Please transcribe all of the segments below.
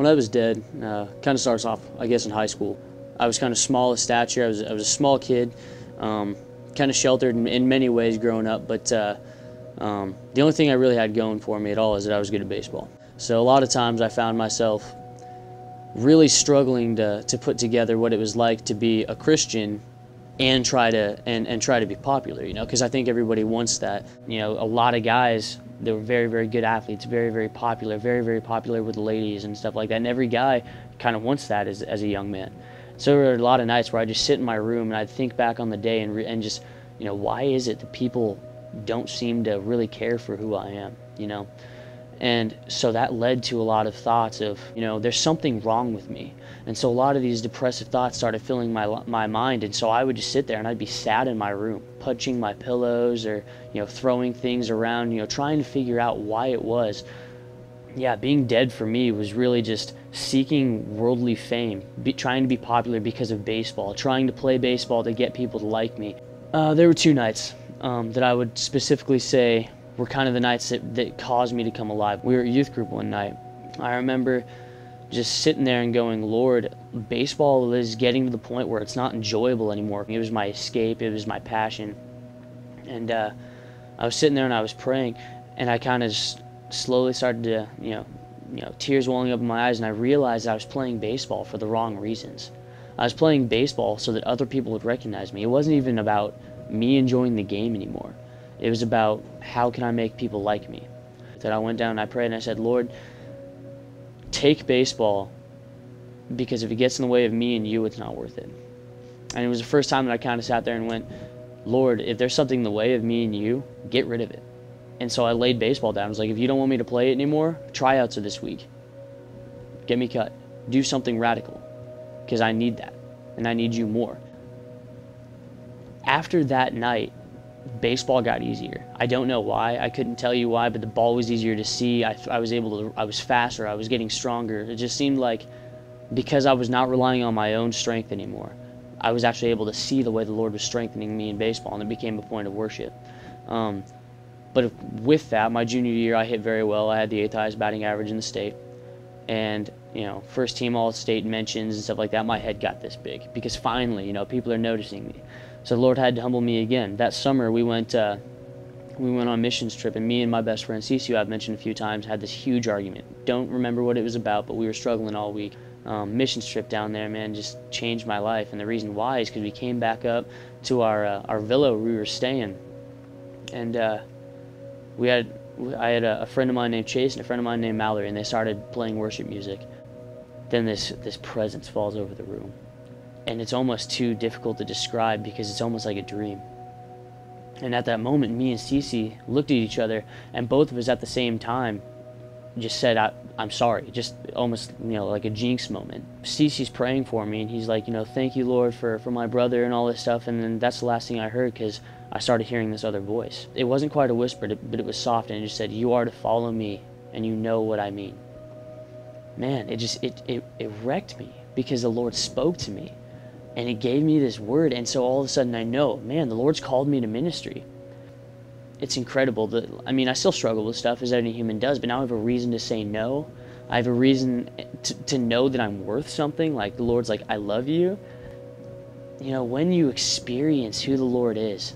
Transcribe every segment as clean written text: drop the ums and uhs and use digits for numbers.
When I was dead, kind of starts off, I guess, in high school. I was kind of small of stature. I was a small kid, kind of sheltered in many ways growing up, but the only thing I really had going for me at all is that I was good at baseball. So a lot of times I found myself really struggling to put together what it was like to be a Christian and try to be popular, you know, because I think everybody wants that. You know, a lot of guys, they were very, very good athletes, very, very popular, very, very popular with the ladies and stuff like that, and every guy kind of wants that as a young man. So there were a lot of nights where I'd just sit in my room and I'd think back on the day and just, you know, why is it that people don't seem to really care for who I am, you know? And so that led to a lot of thoughts of, you know, there's something wrong with me. And so a lot of these depressive thoughts started filling my mind. And so I would just sit there and I'd be sad in my room, punching my pillows or, you know, throwing things around, you know, trying to figure out why it was. Yeah, being dead for me was really just seeking worldly fame, trying to be popular because of baseball, trying to play baseball to get people to like me. There were two nights that I would specifically say were kind of the nights that caused me to come alive. We were at youth group one night. I remember just sitting there and going, Lord, baseball is getting to the point where it's not enjoyable anymore. It was my escape, it was my passion. And I was sitting there and I was praying, and I kind of just slowly started to, you know, tears welling up in my eyes, and I realized I was playing baseball for the wrong reasons. I was playing baseball so that other people would recognize me. It wasn't even about me enjoying the game anymore. It was about, how can I make people like me? That I went down and I prayed and I said, Lord, take baseball, because if it gets in the way of me and you, it's not worth it. And it was the first time that I kind of sat there and went, Lord, if there's something in the way of me and you, get rid of it. And so I laid baseball down. I was like, if you don't want me to play it anymore, tryouts are this week. Get me cut. Do something radical, because I need that, and I need you more. After that night, baseball got easier. I don't know why. I couldn't tell you why, but the ball was easier to see. I was faster. I was getting stronger. It just seemed like, because I was not relying on my own strength anymore, I was actually able to see the way the Lord was strengthening me in baseball, and it became a point of worship. But with that, my junior year, I hit very well. I had the 8th highest batting average in the state, and, you know, first team All-State mentions and stuff like that. My head got this big because finally, you know, people are noticing me. So the Lord had to humble me again. That summer, we went on a missions trip, and me and my best friend Cece, who I've mentioned a few times, had this huge argument. Don't remember what it was about, but we were struggling all week. Missions trip down there, man, just changed my life. And the reason why is because we came back up to our villa where we were staying, and I had a friend of mine named Chase and a friend of mine named Mallory, and they started playing worship music. Then this presence falls over the room, and it's almost too difficult to describe because it's almost like a dream. And at that moment, me and Cece looked at each other, and both of us at the same time just said, I'm sorry, just almost, you know, like a jinx moment. Cece's praying for me, and he's like, you know, thank you, Lord, for my brother and all this stuff. And then that's the last thing I heard, because I started hearing this other voice. It wasn't quite a whisper, but it was soft, and it just said, you are to follow me, and you know what I mean. Man, it wrecked me, because the Lord spoke to me, and it gave me this word. And so all of a sudden I know, man, the Lord's called me to ministry. It's incredible. I mean, I still struggle with stuff, as any human does, but now I have a reason to say no. I have a reason to know that I'm worth something. Like, the Lord's like, I love you. You know, when you experience who the Lord is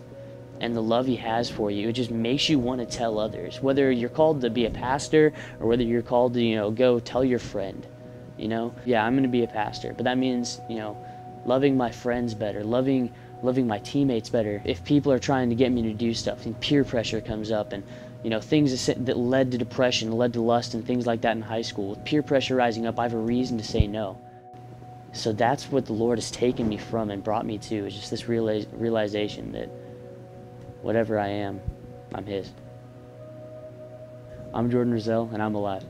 and the love He has for you, it just makes you want to tell others. Whether you're called to be a pastor or whether you're called to, you know, go tell your friend, you know. Yeah, I'm going to be a pastor, but that means, you know, loving my friends better, loving my teammates better. If people are trying to get me to do stuff, and peer pressure comes up, and, you know, things that led to depression, led to lust, and things like that in high school, with peer pressure rising up, I have a reason to say no. So that's what the Lord has taken me from and brought me to, is just this realization that whatever I am, I'm His. I'm Jordan Rizell, and I'm alive.